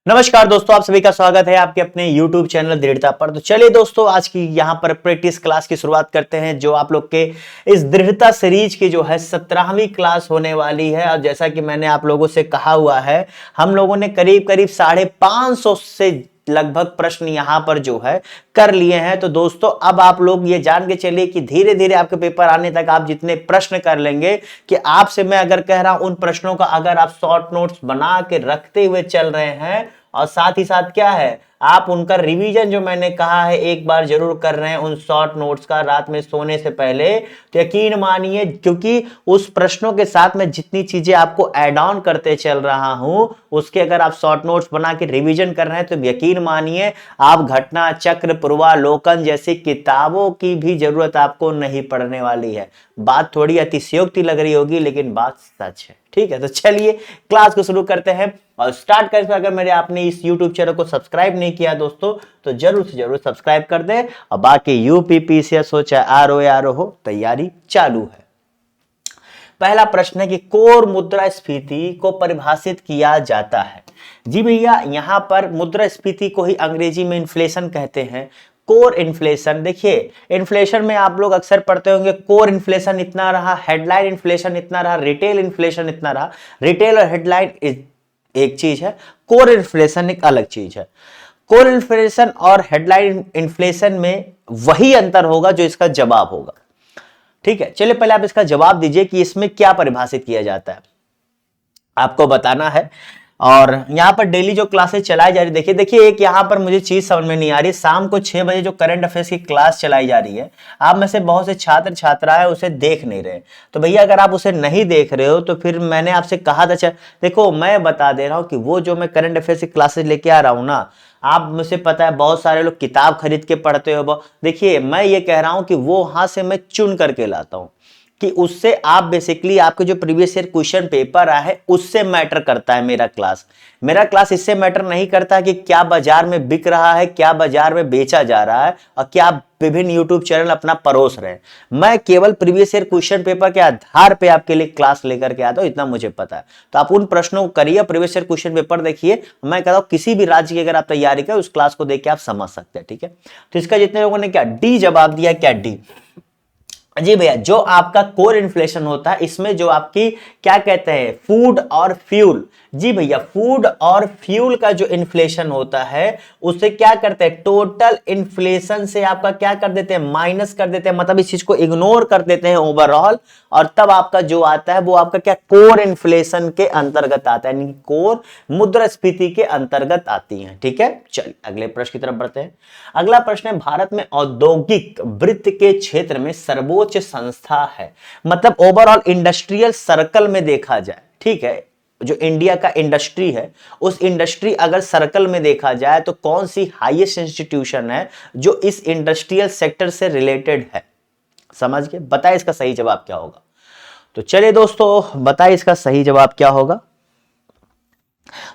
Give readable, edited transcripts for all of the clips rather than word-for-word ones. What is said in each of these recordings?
नमस्कार दोस्तों, आप सभी का स्वागत है आपके अपने YouTube चैनल दृढ़ता पर। तो चलिए दोस्तों, आज की यहाँ पर प्रैक्टिस क्लास की शुरुआत करते हैं, जो आप लोग के इस दृढ़ता सीरीज की जो है 17वीं क्लास होने वाली है। और जैसा कि मैंने आप लोगों से कहा हुआ है, हम लोगों ने करीब करीब 550 से लगभग प्रश्न यहाँ पर जो है कर लिए हैं। तो दोस्तों, अब आप लोग ये जान के चलिए कि धीरे धीरे आपके पेपर आने तक आप जितने प्रश्न कर लेंगे, कि आपसे मैं अगर कह रहा हूं उन प्रश्नों का अगर आप शॉर्ट नोट्स बना के रखते हुए चल रहे हैं, और साथ ही साथ क्या है, आप उनका रिवीजन जो मैंने कहा है एक बार जरूर कर रहे हैं उन शॉर्ट नोट्स का रात में सोने से पहले, तो यकीन मानिए, क्योंकि उस प्रश्नों के साथ मैं जितनी चीजें आपको ऐड ऑन करते चल रहा हूं, उसके अगर आप शॉर्ट नोट्स बना के रिवीजन कर रहे हैं, तो यकीन मानिए आप घटना चक्र, पूर्वालोकन जैसी किताबों की भी जरूरत आपको नहीं पड़ने वाली है। बात थोड़ी अतिशयोक्ति लग रही होगी, लेकिन बात सच है। ठीक है, तो चलिए क्लास को शुरू करते हैं और स्टार्ट करते हैं। अगर मेरे आपने इस YouTube चैनल को सब्सक्राइब नहीं किया दोस्तों, तो जरूर से जरूर सब्सक्राइब कर दें। और बाकी यूपीपीसीएस हो चाहे आरओ हो, तैयारी चालू है। पहला प्रश्न है कि कोर मुद्रास्फीति को परिभाषित किया जाता है। जी भैया, यहां पर मुद्रास्फीति को ही अंग्रेजी में इन्फ्लेशन कहते हैं। कोर इन्फ्लेशन, देखिए इन्फ्लेशन में आप लोग अक्सर पढ़ते होंगे, कोर इन्फ्लेशन इतना रहा, हेडलाइन इन्फ्लेशन इतना रहा, रिटेल इन्फ्लेशन इतना रहा। रिटेल और हेडलाइन एक चीज है, कोर इन्फ्लेशन एक अलग चीज है। कोर इन्फ्लेशन और हेडलाइन इन्फ्लेशन में वही अंतर होगा जो इसका जवाब होगा। ठीक है, चलिए पहले आप इसका जवाब दीजिए कि इसमें क्या परिभाषित किया जाता है, आपको बताना है। और यहां पर डेली जो क्लासेस चलाई जा रही, देखिए एक यहां पर मुझे चीज समझ में नहीं आ रही। शाम को 6 बजे जो करंट अफेयर्स की क्लास चलाई जा रही है, आप में से बहुत से छात्र छात्राएं उसे देख नहीं रहे। तो भैया अगर आप उसे नहीं देख रहे हो, तो फिर मैंने आपसे कहा था, देखो मैं बता दे रहा हूं कि वो जो मैं करंट अफेयर्स की क्लासेस लेके आ रहा हूं ना, आप मुझे पता है बहुत सारे लोग किताब खरीद के पढ़ते हो। देखिए मैं ये कह रहा हूं कि वो वहां से मैं चुन करके लाता हूं, कि उससे आप बेसिकली आपके जो प्रीवियस ईयर क्वेश्चन पेपर आया है उससे मैटर करता है मेरा क्लास। मेरा क्लास इससे मैटर नहीं करता कि क्या बाजार में बिक रहा है, क्या बाजार में बेचा जा रहा है, और क्या विभिन्न यूट्यूब चैनल अपना परोस रहे हैं। मैं केवल प्रीवियस ईयर क्वेश्चन पेपर के आधार पे आपके लिए क्लास लेकर के आता हूं, इतना मुझे पता है। तो आप उन प्रश्नों को करिए, प्रीवियस ईयर क्वेश्चन पेपर देखिए। मैं कहता हूं किसी भी राज्य की अगर आप तैयारी करें, उस क्लास को देख के आप समझ सकते हैं। ठीक है, तो इसका जितने लोगों ने क्या डी जवाब दिया, क्या डी? जी भैया, जो आपका कोर इन्फ्लेशन होता है, इसमें जो आपकी क्या कहते हैं, फूड और फ्यूल। जी भैया, फूड और फ्यूल का जो इन्फ्लेशन होता है, उसे क्या करते हैं, टोटल इन्फ्लेशन से आपका क्या कर देते हैं, माइनस कर देते हैं। मतलब इस चीज को इग्नोर कर देते हैं ओवरऑल, और तब आपका जो आता है वो आपका क्या, कोर इन्फ्लेशन के अंतर्गत आता है, यानी कोर मुद्रास्फीति के अंतर्गत आती है। ठीक है, चलिए अगले प्रश्न की तरफ बढ़ते हैं। अगला प्रश्न है, भारत में औद्योगिक वृत्त के क्षेत्र में सर्वोच्च संस्था है। मतलब ओवरऑल इंडस्ट्रियल सर्कल में देखा जाए, ठीक है, जो इंडिया का इंडस्ट्री है, उस इंडस्ट्री अगर सर्कल में देखा जाए, तो कौन सी हाईएस्ट इंस्टीट्यूशन है जो इस इंडस्ट्रियल सेक्टर से रिलेटेड है? समझ गए? बताइए इसका सही जवाब क्या होगा। तो चलिए दोस्तों, बताइए इसका सही जवाब क्या होगा।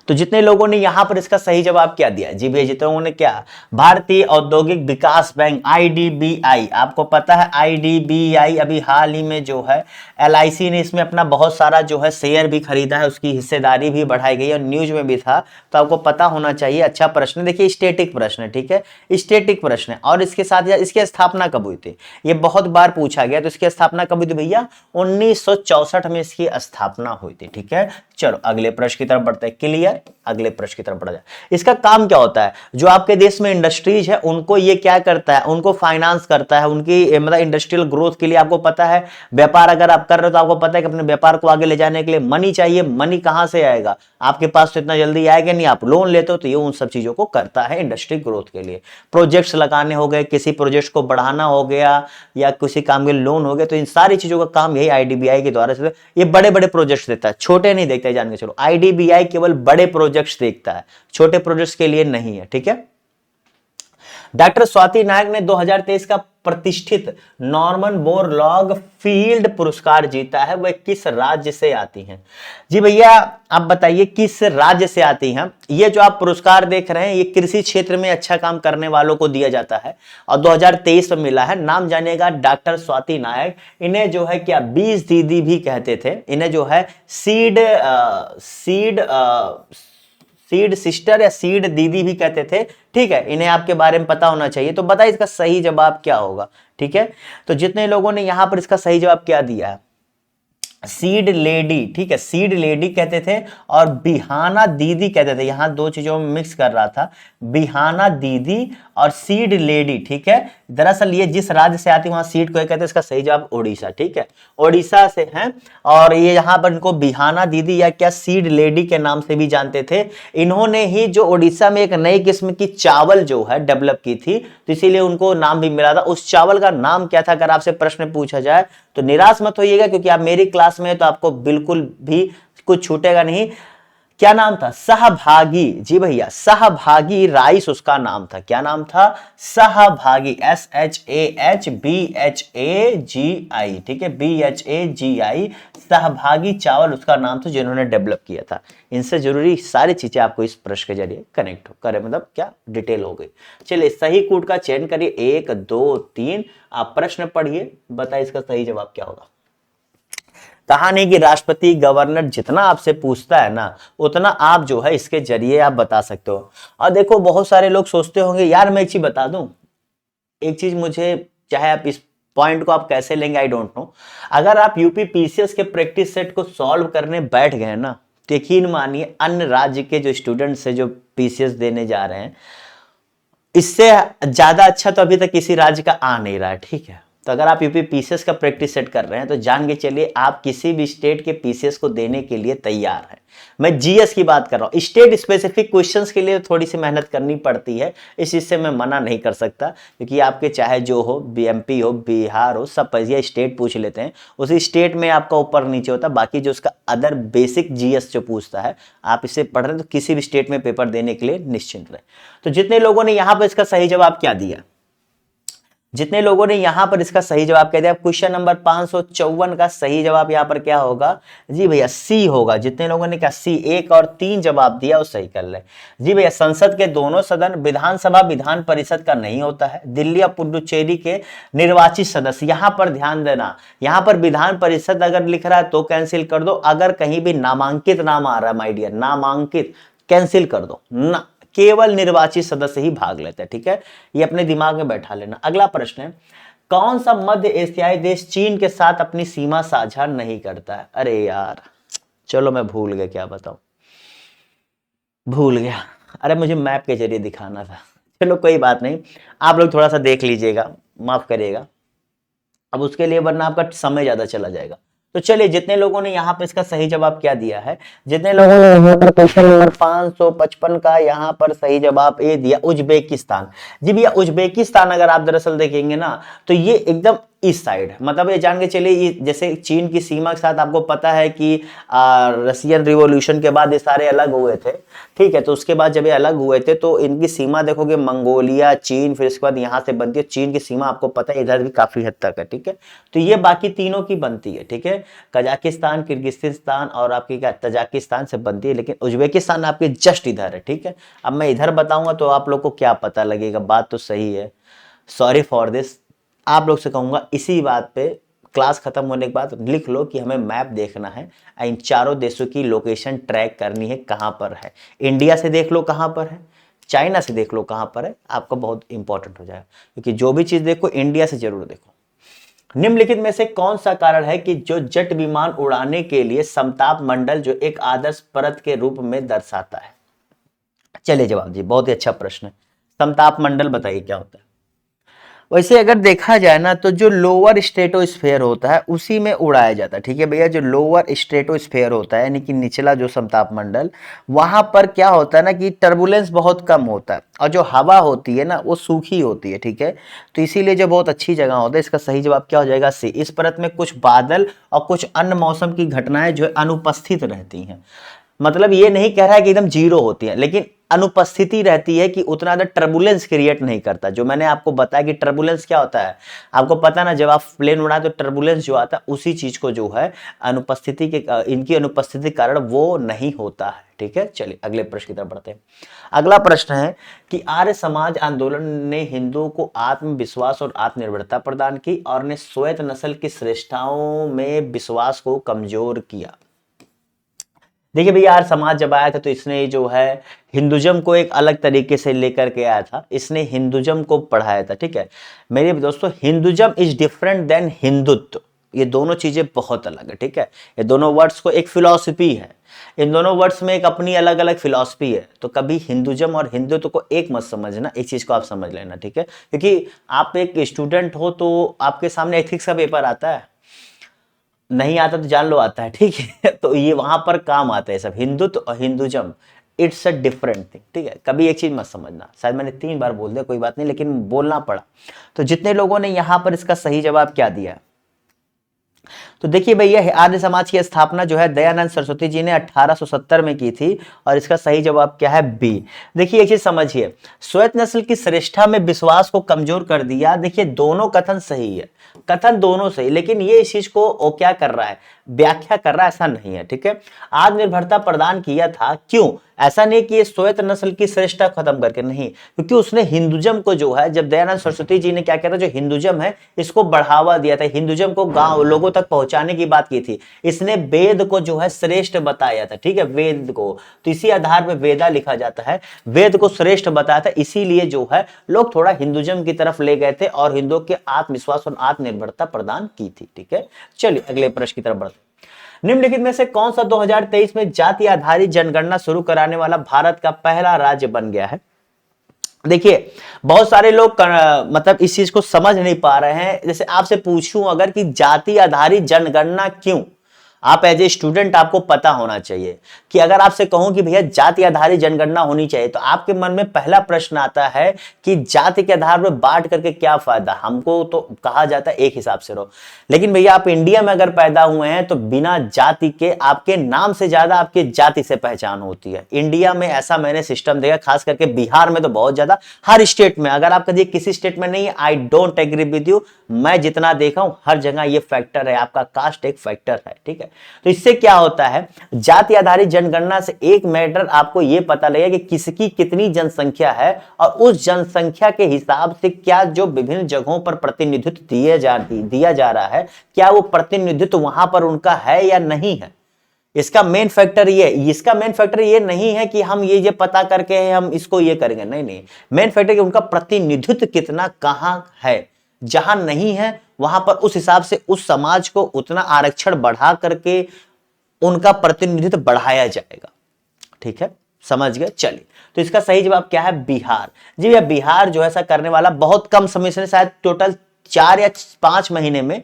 तो जितने लोगों ने यहां पर इसका सही जवाब क्या दिया, जी भैया, जितने लोगों ने क्या, भारतीय औद्योगिक विकास बैंक, आईडीबीआई। आपको पता है आईडीबीआई अभी हाल ही में जो है एलआईसी ने इसमें अपना बहुत सारा जो है शेयर भी खरीदा है, उसकी हिस्सेदारी भी बढ़ाई गई है, और न्यूज में भी था, तो आपको पता होना चाहिए। अच्छा प्रश्न, देखिए स्टैटिक प्रश्न है, ठीक है, स्टैटिक प्रश्न है। और इसके साथ इसकी स्थापना कब हुई थी, ये बहुत बार पूछा गया। तो इसकी स्थापना कब हुई थी भैया, 1964 में इसकी स्थापना हुई थी। ठीक है, चलो अगले प्रश्न की तरफ बढ़ते हैं। क्लियर, अगले प्रश्न की तरफ बढ़ा जाए। इसका काम क्या होता है, जो आपके देश में इंडस्ट्रीज है उनको ये क्या करता है, उनको फाइनेंस करता है, उनकी मतलब इंडस्ट्रियल ग्रोथ के लिए। आपको पता है व्यापार अगर आप कर रहे हो, तो आपको पता है कि अपने व्यापार को आगे ले जाने के लिए मनी चाहिए। मनी कहां से आएगा, आपके पास तो इतना जल्दी आएगा नहीं, आप लोन लेते हो, तो ये उन सब चीजों को करता है इंडस्ट्री ग्रोथ के लिए। प्रोजेक्ट्स लगाने हो गए, किसी प्रोजेक्ट को बढ़ाना हो गया, या किसी काम के लोन हो गए, तो इन सारी चीजों का काम यही आईडीबीआई के द्वारा से। ये बड़े बड़े प्रोजेक्ट्स देता है, छोटे नहीं देखता है, जान के चलो। आईडीबीआई केवल बड़े प्रोजेक्ट्स देखता है, छोटे प्रोजेक्ट्स के लिए नहीं है। ठीक है, डॉक्टर स्वाति नायक ने 2023 का प्रतिष्ठित नॉर्मन बोरलॉग फील्ड पुरस्कार जीता है, वह किस राज्य से आती हैं? जी भैया, आप बताइए किस राज्य से आती हैं। ये जो आप पुरस्कार देख रहे हैं, ये कृषि क्षेत्र में अच्छा काम करने वालों को दिया जाता है, और 2023 में मिला है। नाम जानिएगा, डॉक्टर स्वाति नायक। इन्हें जो है क्या, बीज दीदी भी कहते थे। इन्हें जो है सीड सीड सिस्टर या सीड दीदी भी कहते थे, ठीक है, इन्हें आपके बारे में पता होना चाहिए। तो बताइए इसका सही जवाब क्या होगा, ठीक है। तो जितने लोगों ने यहां पर इसका सही जवाब क्या दिया है, सीड लेडी, ठीक है, सीड लेडी कहते थे और बिहाना दीदी कहते थे। यहां दो चीजों में मिक्स कर रहा था, बिहाना दीदी और सीड लेडी, ठीक है। दरअसल ये जिस राज्य से आती वहां सीड को कहते हैं, इसका सही जवाब ओडिशा, ठीक है, ओडिशा से हैं। और ये यहां पर इनको बिहाना दीदी या क्या सीड लेडी के नाम से भी जानते थे। इन्होंने ही जो ओडिशा में एक नई किस्म की चावल जो है डेवलप की थी, तो इसीलिए उनको नाम भी मिला था। उस चावल का नाम क्या था, अगर आपसे प्रश्न पूछा जाए तो निराश मत होइएगा, क्योंकि आप मेरी क्लास में है तो आपको बिल्कुल भी कुछ छूटेगा नहीं। क्या नाम था, सहभागी, जी भैया, सहभागी राइस उसका नाम था। क्या नाम था, सहभागी, SHAHBHAGI, ठीक है, BHAGI, सहभागी चावल उसका नाम था जिन्होंने डेवलप किया था। इनसे जरूरी सारी चीजें आपको इस प्रश्न के जरिए कनेक्ट करे, मतलब क्या डिटेल हो गई। चलिए सही कूट का चयन करिए, 1 2 3, आप प्रश्न पढ़िए, बताइए इसका सही जवाब क्या होगा। कहानी की राष्ट्रपति गवर्नर जितना आपसे पूछता है ना, उतना आप जो है इसके जरिए आप बता सकते हो। और देखो बहुत सारे लोग सोचते होंगे यार मैं एक चीज बता दूं, एक चीज मुझे, चाहे आप इस पॉइंट को आप कैसे लेंगे आई डोंट नो, अगर आप यूपी पीसीएस के प्रैक्टिस सेट को सॉल्व करने बैठ गए ना, तो यकीन मानिए अन्य राज्य के जो स्टूडेंट्स है जो पीसीएस देने जा रहे हैं, इससे ज्यादा अच्छा तो अभी तक किसी राज्य का आ नहीं रहा है, ठीक है। तो अगर आप यूपी पीसीएस का प्रैक्टिस सेट कर रहे हैं तो जान के चलिए आप किसी भी स्टेट के पीसीएस को देने के लिए तैयार हैं। मैं जीएस की बात कर रहा हूं, स्टेट स्पेसिफिक क्वेश्चंस के लिए थोड़ी सी मेहनत करनी पड़ती है, इस चीज से मैं मना नहीं कर सकता, क्योंकि आपके चाहे जो हो, बीएमपी हो, बिहार हो, सब पैसे स्टेट पूछ लेते हैं, उसी स्टेट में आपका ऊपर नीचे होता है। बाकी जो उसका अदर बेसिक जीएस जो पूछता है, आप इसे पढ़ रहे हैं तो किसी भी स्टेट में पेपर देने के लिए निश्चिंत रहे। तो जितने लोगों ने यहां पर इसका सही जवाब क्या दिया, जितने लोगों ने यहां पर इसका सही जवाब कह दिया, क्वेश्चन नंबर 554 का सही जवाब यहां पर क्या होगा, जी भैया सी होगा। जितने लोगों ने क्या सी 1 और 3 जवाब दिया वो सही कर ले। जी भैया, संसद के दोनों सदन विधानसभा विधान परिषद का नहीं होता है, दिल्ली और पुडुचेरी के निर्वाचित सदस्य। यहां पर ध्यान देना, यहां पर विधान परिषद अगर लिख रहा है तो कैंसिल कर दो, अगर कहीं भी नामांकित नाम आ रहा है माय डियर, नामांकित कैंसिल कर दो ना, केवल निर्वाचित सदस्य ही भाग लेते हैं, ठीक है, ये अपने दिमाग में बैठा लेना। अगला प्रश्न है, कौन सा मध्य एशियाई देश चीन के साथ अपनी सीमा साझा नहीं करता है। अरे यार चलो मैं भूल गया, क्या बताऊं, भूल गया, अरे मुझे मैप के जरिए दिखाना था। चलो कोई बात नहीं, आप लोग थोड़ा सा देख लीजिएगा, माफ करिएगा अब उसके लिए, वरना आपका समय ज्यादा चला जाएगा। तो चलिए जितने लोगों ने यहाँ पे इसका सही जवाब क्या दिया है, जितने लोगों ने यहाँ पर क्वेश्चन नंबर 555 का यहाँ पर सही जवाब ए दिया, उज्बेकिस्तान। जी भैया, उज्बेकिस्तान अगर आप दरअसल देखेंगे ना तो ये एकदम इस साइड, मतलब ये जान के चलिए, जैसे चीन की सीमा के साथ आपको पता है कि रशियन रिवॉल्यूशन के बाद ये सारे अलग हुए थे, ठीक है। तो उसके बाद जब ये अलग हुए थे तो इनकी सीमा देखोगे मंगोलिया, चीन, फिर इसके बाद यहाँ से बनती है। चीन की सीमा आपको पता है इधर भी काफी हद तक है, ठीक है। तो ये बाकी तीनों की बनती है, ठीक है, कजाकिस्तान, किर्गिस्तान और आपकी क्या तजाकिस्तान से बनती है, लेकिन उज्बेकिस्तान आपके जस्ट इधर है, ठीक है। अब मैं इधर बताऊंगा तो आप लोग को क्या पता लगेगा, बात तो सही है, सॉरी फॉर दिस। आप लोग से कहूंगा इसी बात पे क्लास खत्म होने के बाद लिख लो कि हमें मैप देखना है, इन चारों देशों की लोकेशन ट्रैक करनी है, कहां पर है। इंडिया से देख लो कहां पर है, चाइना से देख लो कहां पर है, आपका बहुत इंपॉर्टेंट हो जाएगा, क्योंकि जो भी चीज देखो इंडिया से जरूर देखो। निम्नलिखित में से कौन सा कारण है कि जो जेट विमान उड़ाने के लिए समताप मंडल जो एक आदर्श परत के रूप में दर्शाता है। चलिए जवाब जी, बहुत ही अच्छा प्रश्न है, समताप मंडल बताइए क्या होता है। वैसे अगर देखा जाए ना तो जो लोअर स्ट्रेटोस्फेयर होता है उसी में उड़ाया जाता है, ठीक है भैया। जो लोअर स्ट्रेटोस्फेयर होता है यानी कि निचला जो समताप मंडल, वहां पर क्या होता है ना कि टर्बुलेंस बहुत कम होता है और जो हवा होती है ना वो सूखी होती है, ठीक है। तो इसीलिए जो बहुत अच्छी जगह होता है, इसका सही जवाब क्या हो जाएगा, सी। इस परत में कुछ बादल और कुछ अन्य मौसम की घटनाएं जो अनुपस्थित रहती हैं, मतलब ये नहीं कह रहा है कि एकदम जीरो होती है, लेकिन अनुपस्थिति रहती है कि उतना ज्यादा टर्बुलेंस क्रिएट नहीं करता। जो मैंने आपको बताया कि टर्बुलेंस क्या होता है, आपको पता ना, जब आप प्लेन उड़ाए तो टर्बुलेंस जो आता है उसी चीज को जो है अनुपस्थिति के, इनकी अनुपस्थिति के कारण वो नहीं होता है, ठीक है। चलिए अगले प्रश्न की तरफ बढ़ते हैं। अगला प्रश्न है कि आर्य समाज आंदोलन ने हिंदुओं को आत्मविश्वास और आत्मनिर्भरता प्रदान की और ने श्वेत नस्ल की श्रेष्ठताओं में विश्वास को कमजोर किया। देखिए भैया, आर्य समाज जब आया था तो इसने जो है हिंदुज्म को एक अलग तरीके से लेकर के आया था, इसने हिंदुज्म को पढ़ाया था। ठीक है मेरे दोस्तों, Hinduism is different than Hindutva, ये दोनों चीजें बहुत अलग है। ठीक है, ये दोनों वर्ड्स को एक फिलॉसफी है, इन दोनों वर्ड्स में एक अपनी अलग अलग फिलॉसफी है। तो कभी हिंदुज्म और हिंदुत्व को एक मत समझना, एक चीज को आप समझ लेना। ठीक है, क्योंकि आप एक स्टूडेंट हो तो आपके सामने एथिक्स का पेपर आता है, नहीं आता तो जान लो आता है। ठीक है तो ये वहां पर काम आता है सब, हिंदुत्व और Hinduism it's a different thing. ठीक है, कभी एक चीज मत समझना, शायद मैंने 3 बार बोल दिया, कोई बात नहीं, लेकिन बोलना पड़ा। तो जितने लोगों ने यहां पर इसका सही जवाब क्या दिया, तो देखिए भैया, आर्य समाज की स्थापना जो है दयानंद सरस्वती जी ने 1870 में की थी, और इसका सही जवाब क्या है, बी। देखिए एक चीज समझिए, श्वेत नस्ल की श्रेष्ठता में विश्वास को कमजोर कर दिया। देखिए दोनों कथन सही है, कथन दोनों सही, लेकिन ये इस चीज को वो क्या कर रहा है, व्याख्या कर रहा है, ऐसा नहीं है। ठीक है, आत्मनिर्भरता प्रदान किया था, क्यों, ऐसा नहीं कि ये श्वेत नस्ल की श्रेष्ठता खत्म करके, नहीं, क्योंकि उसने हिंदुज्म को जो है, जब दयानंद सरस्वती जी ने क्या किया था, जो हिंदुज्म है इसको बढ़ावा दिया था, हिंदुज्म को गांव लोगों तक पहुंचाने की बात की थी, इसने वेद को जो है श्रेष्ठ बताया था। ठीक है, वेद को, तो इसी आधार पर वेदा लिखा जाता है, वेद को श्रेष्ठ बताया था, इसीलिए जो है लोग थोड़ा हिंदुज्म की तरफ ले गए थे और हिंदुओं के आत्मविश्वास और आत्मनिर्भरता प्रदान की थी। ठीक है, चलिए अगले प्रश्न की तरफ बढ़ते। निम्नलिखित में से कौन सा 2023 में जाति आधारित जनगणना शुरू कराने वाला भारत का पहला राज्य बन गया है। देखिए बहुत सारे लोग मतलब इस चीज को समझ नहीं पा रहे हैं। जैसे आपसे पूछूं अगर कि जाति आधारित जनगणना क्यों, आप एज ए स्टूडेंट आपको पता होना चाहिए कि अगर आपसे कहूं कि भैया जाति आधारित जनगणना होनी चाहिए, तो आपके मन में पहला प्रश्न आता है कि जाति के आधार पर बांट करके क्या फायदा, हमको तो कहा जाता है एक हिसाब से रहो, लेकिन भैया आप इंडिया में अगर पैदा हुए हैं तो बिना जाति के आपके नाम से ज्यादा आपके जाति से पहचान होती है। इंडिया में ऐसा मैंने सिस्टम देखा, खास करके बिहार में तो बहुत ज्यादा, हर स्टेट में, अगर आप कहिए किसी स्टेट में नहीं, I don't agree with you, मैं जितना देखा हूं हर जगह ये फैक्टर है, आपका कास्ट एक फैक्टर है। ठीक है, तो इससे क्या होता है, जाति आधारित जनगणना से एक मैटर आपको यह पता लगेगा कि किसकी कितनी जनसंख्या है, और उस जनसंख्या के हिसाब से क्या जो विभिन्न जगहों पर प्रतिनिधित्व दिया जा रहा है, क्या वो प्रतिनिधित्व वहां पर उनका है या नहीं है। इसका मेन फैक्टर ये नहीं है कि हम ये पता करके हम इसको ये करेंगे, नहीं, मेन फैक्टर कि उनका प्रतिनिधित्व कितना कहां है, जहां नहीं है वहां पर उस हिसाब से उस समाज को उतना आरक्षण बढ़ा करके उनका प्रतिनिधित्व बढ़ाया जाएगा। ठीक है, समझ गए। चलिए, तो इसका सही जवाब क्या है, बिहार। जी भैया, बिहार जो ऐसा करने वाला बहुत कम समय से, शायद टोटल 4 या 5 महीने में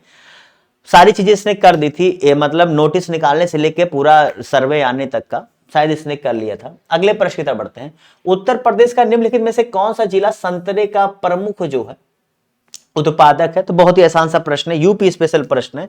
सारी चीजें इसने कर दी थी, मतलब नोटिस निकालने से लेके पूरा सर्वे आने तक का शायद इसने कर लिया था। अगले प्रश्न की तरफ बढ़ते हैं। उत्तर प्रदेश का निम्नलिखित में से कौन सा जिला संतरे का प्रमुख जो है उत्पादक है। तो बहुत ही आसान सा प्रश्न है, यूपी स्पेशल प्रश्न है।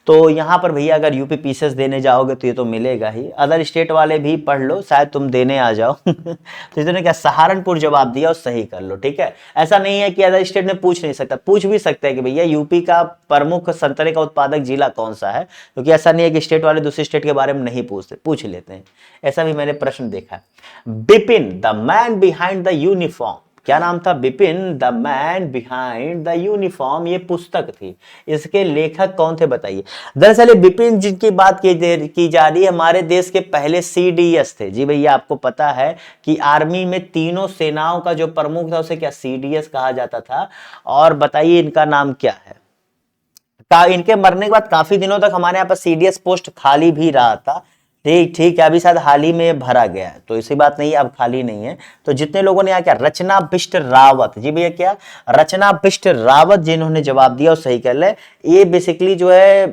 तो यहां पर भैया अगर यूपी पीसेस देने जाओगे तो ये तो मिलेगा ही, अदर स्टेट वाले भी पढ़ लो, शायद तुम देने आ जाओ तो इसने क्या सहारनपुर जवाब दिया और सही कर लो। ठीक है, ऐसा नहीं है कि अदर स्टेट में पूछ नहीं सकता, पूछ भी सकते हैं कि भैया यूपी का प्रमुख संतरे का उत्पादक जिला कौन सा है, क्योंकि ऐसा नहीं है कि स्टेट वाले दूसरे स्टेट के बारे में नहीं पूछते, पूछ लेते हैं, ऐसा भी मैंने प्रश्न देखा है। Bipin the man behind the uniform, क्या नाम था, Bipin the man behind the uniform, ये पुस्तक थी, इसके लेखक कौन थे बताइए। दरअसल बिपिन जिनकी बात की जा रही है हमारे देश के पहले सीडीएस थे। जी भैया, आपको पता है कि आर्मी में तीनों सेनाओं का जो प्रमुख था उसे क्या सीडीएस कहा जाता था। और बताइए इनका नाम क्या है। इनके मरने के बाद काफी दिनों तक हमारे यहाँ पर सीडीएस पोस्ट खाली भी रहा था। ठीक है, अभी शायद हाल ही में भरा गया है, तो ऐसी बात नहीं है, अब खाली नहीं है। तो जितने लोगों ने यहाँ क्या, रचना बिष्ट रावत, जी भैया क्या, रचना बिष्ट रावत जिन्होंने जवाब दिया और सही कर ले। ये बेसिकली जो है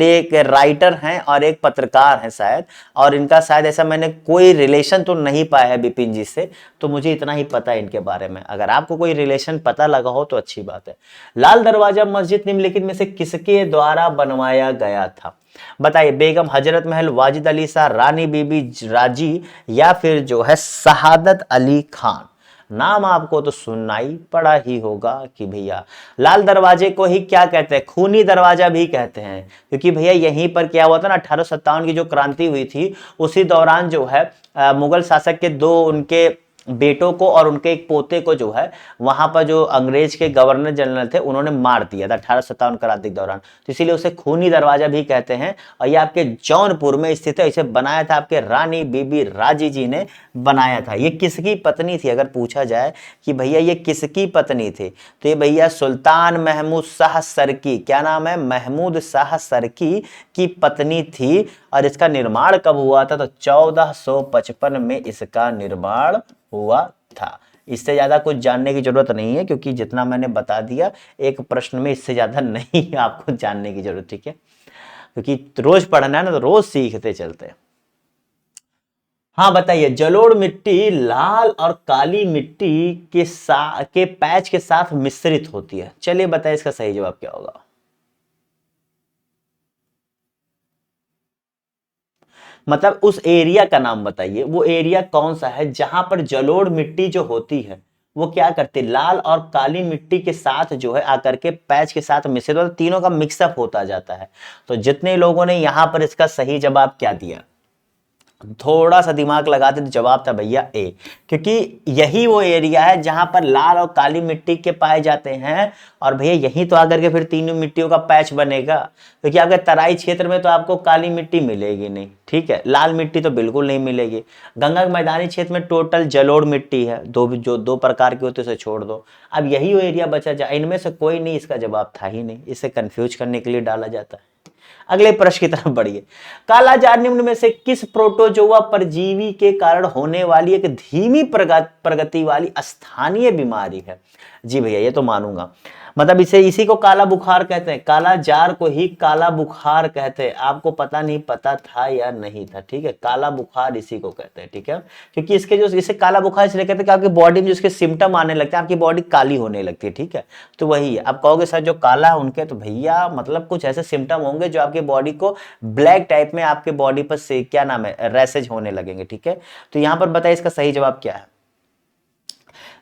एक राइटर हैं और एक पत्रकार हैं शायद, और इनका शायद ऐसा मैंने कोई रिलेशन तो नहीं पाया है बिपिन जी से, तो मुझे इतना ही पता है इनके बारे में। अगर आपको कोई रिलेशन पता लगा हो तो अच्छी बात है। लाल दरवाजा मस्जिद निम्नलिखित में से किसके द्वारा बनवाया गया था बताइए। बेगम हजरत महल, वाजिद अली शाह, रानी बीबी राजी, या फिर जो है शहादत अली खान। नाम आपको तो सुनना ही पड़ा ही होगा कि भैया लाल दरवाजे को ही क्या कहते हैं, खूनी दरवाजा भी कहते हैं, क्योंकि भैया यहीं पर क्या हुआ था ना, 1857 की जो क्रांति हुई थी उसी दौरान जो है मुगल शासक के दो उनके बेटों को और उनके एक पोते को जो है वहां पर जो अंग्रेज के गवर्नर जनरल थे उन्होंने मार दिया था 1857 क्रांति के दौरान, तो इसीलिए उसे खूनी दरवाजा भी कहते हैं। और ये आपके जौनपुर में स्थित है। इसे बनाया था आपके रानी बीबी राजी जी ने बनाया था। ये किसकी पत्नी थी, अगर पूछा जाए कि भैया ये किसकी पत्नी थी, तो ये भैया सुल्तान महमूद शाह सरकी, क्या नाम है, महमूद शाह सरकी की पत्नी थी। और इसका निर्माण कब हुआ था, तो 1455 में इसका निर्माण हुआ था। इससे ज्यादा कुछ जानने की जरूरत नहीं है, क्योंकि जितना मैंने बता दिया एक प्रश्न में, इससे ज्यादा नहीं आपको जानने की जरूरत, ठीक है, क्योंकि रोज पढ़ना है ना, तो रोज सीखते चलते हैं। हाँ बताइए, जलोढ़ मिट्टी लाल और काली मिट्टी के पैच के साथ मिश्रित होती है। चलिए बताइए इसका सही जवाब क्या होगा। मतलब उस एरिया का नाम बताइए, वो एरिया कौन सा है जहां पर जलोढ़ मिट्टी जो होती है वो क्या करती है, लाल और काली मिट्टी के साथ जो है आकर के पैच के साथ मिश्रित होता है, तीनों का मिक्सअप होता जाता है। तो जितने लोगों ने यहां पर इसका सही जवाब क्या दिया, थोड़ा सा दिमाग लगाते तो जवाब था भैया ए, क्योंकि यही वो एरिया है जहां पर लाल और काली मिट्टी के पाए जाते हैं। और भैया यहीं तो आकर के फिर तीनों मिट्टियों का पैच बनेगा, क्योंकि आपके तराई क्षेत्र में तो आपको काली मिट्टी मिलेगी नहीं, ठीक है, लाल मिट्टी तो बिल्कुल नहीं मिलेगी। गंगा के मैदानी क्षेत्र में टोटल जलोढ़ मिट्टी है, जो दो प्रकार की होती है उसे छोड़ दो। अब यही वो एरिया बचा जाए, इनमें से कोई नहीं, इसका जवाब था ही नहीं, इसे कंफ्यूज करने के लिए डाला जाता है। अगले प्रश्न की तरफ बढ़िए। कालाजार निम्न में से किस प्रोटोजोआ परजीवी के कारण होने वाली एक धीमी प्रगति वाली स्थानीय बीमारी है। जी भैया ये तो मानूंगा, मतलब इसी को काला बुखार कहते हैं, काला जार को ही काला बुखार कहते हैं। आपको पता नहीं पता था या नहीं था, ठीक है, काला बुखार इसी को कहते हैं, ठीक है, क्योंकि इसके जो इसे काला बुखार इसलिए कहते हैं कि आपकी बॉडी में जो इसके सिम्टम आने लगते हैं, आपकी बॉडी काली होने लगती है, ठीक है। तो वही है, आप कहोगे सर जो काला है उनके, तो भैया मतलब कुछ ऐसे सिम्टम होंगे जो आपकी बॉडी को ब्लैक टाइप में आपके बॉडी पर से क्या नाम है, रैसेज होने लगेंगे, ठीक है। तो यहां पर बताइए इसका सही जवाब क्या है।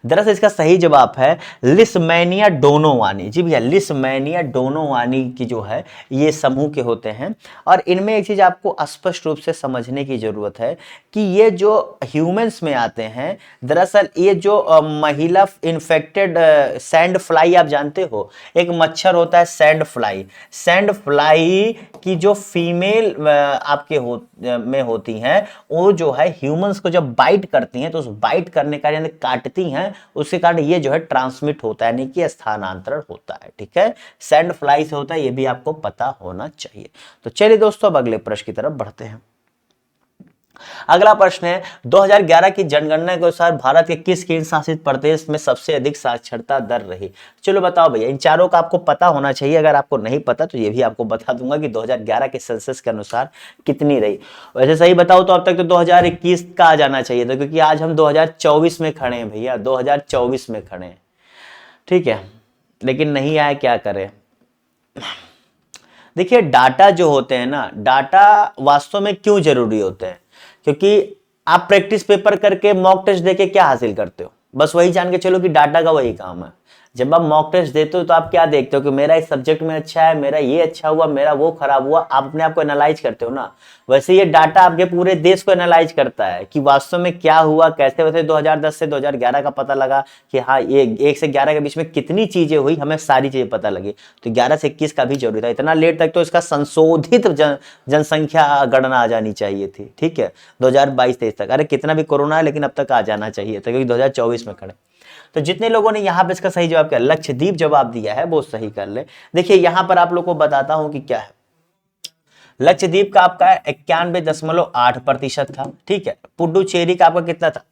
दरअसल इसका सही जवाब है लिस्मेनिया डोनोवानी। जी भैया, लिस्मेनिया डोनोवानी की जो है ये समूह के होते हैं। और इनमें एक चीज आपको स्पष्ट रूप से समझने की जरूरत है कि ये जो ह्यूमंस में आते हैं, दरअसल ये जो महिला इन्फेक्टेड सैंड फ्लाई, आप जानते हो एक मच्छर होता है सैंड फ्लाई, सैंड फ्लाई की जो फीमेल आपके में होती हैं, वो जो है ह्यूमंस को जब बाइट करती हैं, तो उस बाइट करने का यानी काटती हैं, उसके कारण ये जो है ट्रांसमिट होता है, यानी कि स्थानांतरण होता है, ठीक है, सैंड फ्लाई से होता है, ये भी आपको पता होना चाहिए। तो चलिए दोस्तों अब अगले प्रश्न की तरफ बढ़ते हैं। अगला प्रश्न है 2011 की जनगणना के अनुसार भारत के किस केंद्र शासित प्रदेश में सबसे अधिक साक्षरता दर रही। चलो बताओ भैया, इन चारों का आपको पता होना चाहिए, अगर आपको नहीं पता तो ये भी आपको बता दूंगा कि 2011 के सेंसस के अनुसार कितनी रही। वैसे सही बताओ तो अब तक तो 2021 का आ जाना चाहिए था, क्योंकि आज हम 2024 में खड़े हैं भैया, 2024 में खड़े हैं, ठीक है, लेकिन नहीं आया, क्या करें। देखिए डाटा जो होते हैं ना, डाटा वास्तव में क्यों जरूरी होते हैं, क्योंकि आप प्रैक्टिस पेपर करके मॉक टेस्ट देके क्या हासिल करते हो, बस वही जान के चलो कि डाटा का वही काम है। जब आप मॉक टेस्ट देते हो तो आप क्या देखते हो कि मेरा इस सब्जेक्ट में अच्छा है, मेरा ये अच्छा हुआ, मेरा वो खराब हुआ, आप अपने आप को एनालाइज करते हो ना। वैसे ये डाटा आपके पूरे देश को एनालाइज करता है कि वास्तव में क्या हुआ, कैसे। वैसे 2010 से 2011 का पता लगा कि हाँ ये 1 से 11 के बीच में कितनी चीजें हुई, हमें सारी चीजें पता लगी। तो 11 से 21 का भी जरूरी था, इतना लेट तक तो इसका संशोधित जनसंख्या गणना आ जानी चाहिए थी, ठीक है, 2022-23 तक। अरे कितना भी कोरोना है लेकिन अब तक आ जाना चाहिए था, क्योंकि 2024 में खड़े। तो जितने लोगों ने यहां पे इसका सही जवाब किया, लक्षद्वीप जवाब दिया है, वो सही कर ले। देखिए यहां पर आप लोग को बताता हूं कि क्या है, लक्षद्वीप का आपका 91.8% था, ठीक है। पुडुचेरी का आपका कितना था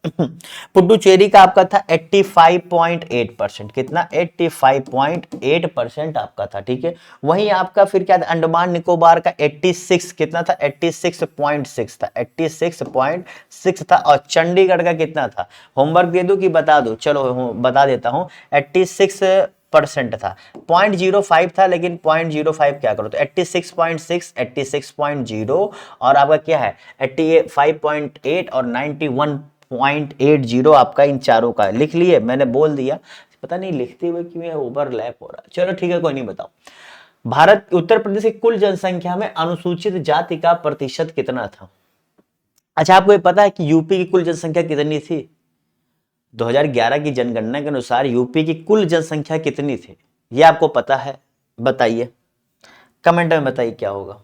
पुडुचेरी का आपका था 85.8%, कितना 85.8% आपका था, ठीक है। वहीं आपका फिर क्या था, अंडमान निकोबार का 86, कितना था 86.6 था, 86.6 था। और चंडीगढ़ का कितना था, होमवर्क दे दूं कि बता दूं, चलो बता देता हूं, 86% था, 0.05 था, लेकिन 0.05 क्या करो तो 86.6, 86.0 और आपका क्या है 85.8 और 91.80 आपका, इन चारों का लिख लिए, मैंने बोल दिया, पता नहीं लिखते हुए कि मैं ओवरलैप हो रहा है, चलो ठीक है कोई नहीं। बताओ भारत उत्तर प्रदेश की कुल जनसंख्या में अनुसूचित जाति का प्रतिशत कितना था। अच्छा आपको ये पता है कि यूपी की कुल जनसंख्या कितनी थी, 2011 की जनगणना के अनुसार यूपी की कुल जनसंख्या कितनी थी, ये आपको पता है? बताइए, कमेंट में बताइए क्या होगा।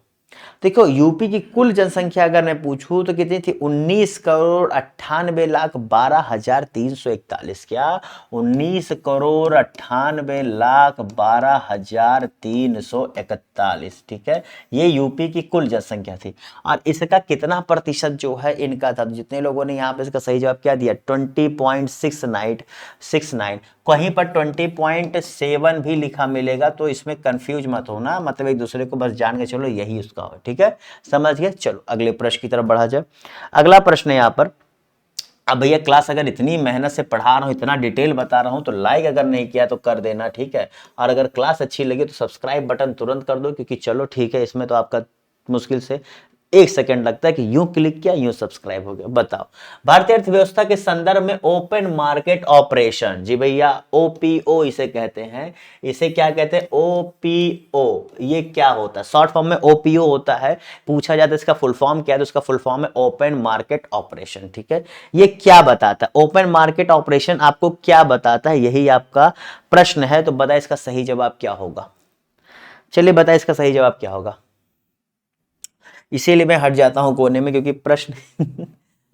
देखो यूपी की कुल जनसंख्या अगर मैं पूछूं तो कितनी थी, 19,98,12,341। क्या? 19,98,12,341। ठीक है, ये यूपी की कुल जनसंख्या थी। और इसका कितना प्रतिशत जो है इनका था, जितने लोगों ने यहाँ पे इसका सही जवाब क्या दिया, 20.69। कहीं पर 20.7 भी लिखा मिलेगा तो इसमें कंफ्यूज मत होना, मतलब एक दूसरे को बस जान के चलो यही उसका हो। ठीक है, समझ गए? चलो अगले प्रश्न की तरफ बढ़ा जाए। अगला प्रश्न है यहाँ पर, अब भैया क्लास अगर इतनी मेहनत से पढ़ा रहा हूँ, इतना डिटेल बता रहा हूँ, तो लाइक अगर नहीं किया तो कर देना। ठीक है, और अगर क्लास अच्छी लगी तो सब्सक्राइब बटन तुरंत कर दो, क्योंकि चलो ठीक है, इसमें तो आपका मुश्किल से 1 सेकंड लगता है कि यूं क्लिक किया यूं सब्सक्राइब हो गया। बताओ, भारतीय अर्थव्यवस्था के संदर्भ में ओपन मार्केट ऑपरेशन, जी भैया ओपीओ इसे कहते हैं। इसे क्या कहते हैं? ओपीओ। ये क्या होता है? शॉर्ट फॉर्म में ओपीओ होता है। पूछा जाता है इसका फुल फॉर्म क्या है, तो इसका फुल फॉर्म है ओपन मार्केट ऑपरेशन। ठीक है, ये क्या बताता है? ओपन मार्केट ऑपरेशन आपको क्या बताता है, यही आपका प्रश्न है। तो बताए इसका सही जवाब क्या होगा? चलिए बताए इसका सही जवाब क्या होगा। इसीलिए मैं हट जाता हूं कोने में, क्योंकि प्रश्न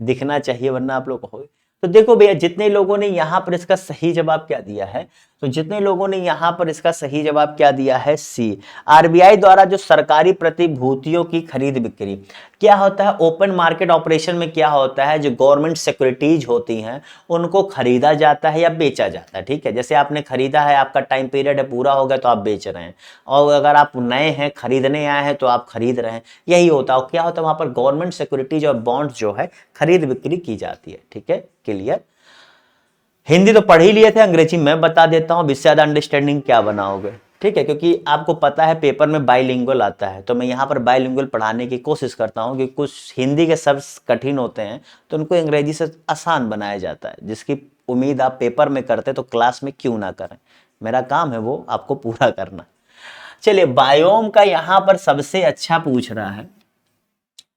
दिखना चाहिए, वरना आप लोग कहोगे। तो देखो भैया, जितने लोगों ने यहां पर इसका सही जवाब क्या दिया है, तो जितने लोगों ने यहां पर इसका सही जवाब क्या दिया है, सी। आरबीआई द्वारा जो सरकारी प्रतिभूतियों की खरीद बिक्री, क्या होता है ओपन मार्केट ऑपरेशन में? क्या होता है, जो गवर्नमेंट सिक्योरिटीज होती हैं उनको खरीदा जाता है या बेचा जाता है। ठीक है, जैसे आपने खरीदा है, आपका टाइम पीरियड है, पूरा हो गया तो आप बेच रहे हैं, और अगर आप नए हैं, खरीदने आए हैं, तो आप खरीद रहे हैं। यही होता है। क्या होता है, वहां पर गवर्नमेंट सिक्योरिटीज और बॉन्ड्स जो है खरीद बिक्री की जाती है। ठीक है, क्लियर? हिंदी तो पढ़ ही लिए थे, अंग्रेजी मैं बता देता हूं, इससे ज्यादा अंडरस्टैंडिंग क्या बनाओगे। ठीक है, क्योंकि आपको पता है पेपर में बाइलिंगुअल आता है, तो मैं यहाँ पर बाइलिंगुअल पढ़ाने की कोशिश करता हूँ, कि कुछ हिंदी के शब्द कठिन होते हैं तो उनको अंग्रेजी से आसान बनाया जाता है, जिसकी उम्मीद आप पेपर में करते तो क्लास में क्यों ना करें। मेरा काम है वो आपको पूरा करना। चलिए, बायोम का यहाँ पर सबसे अच्छा पूछ रहा है,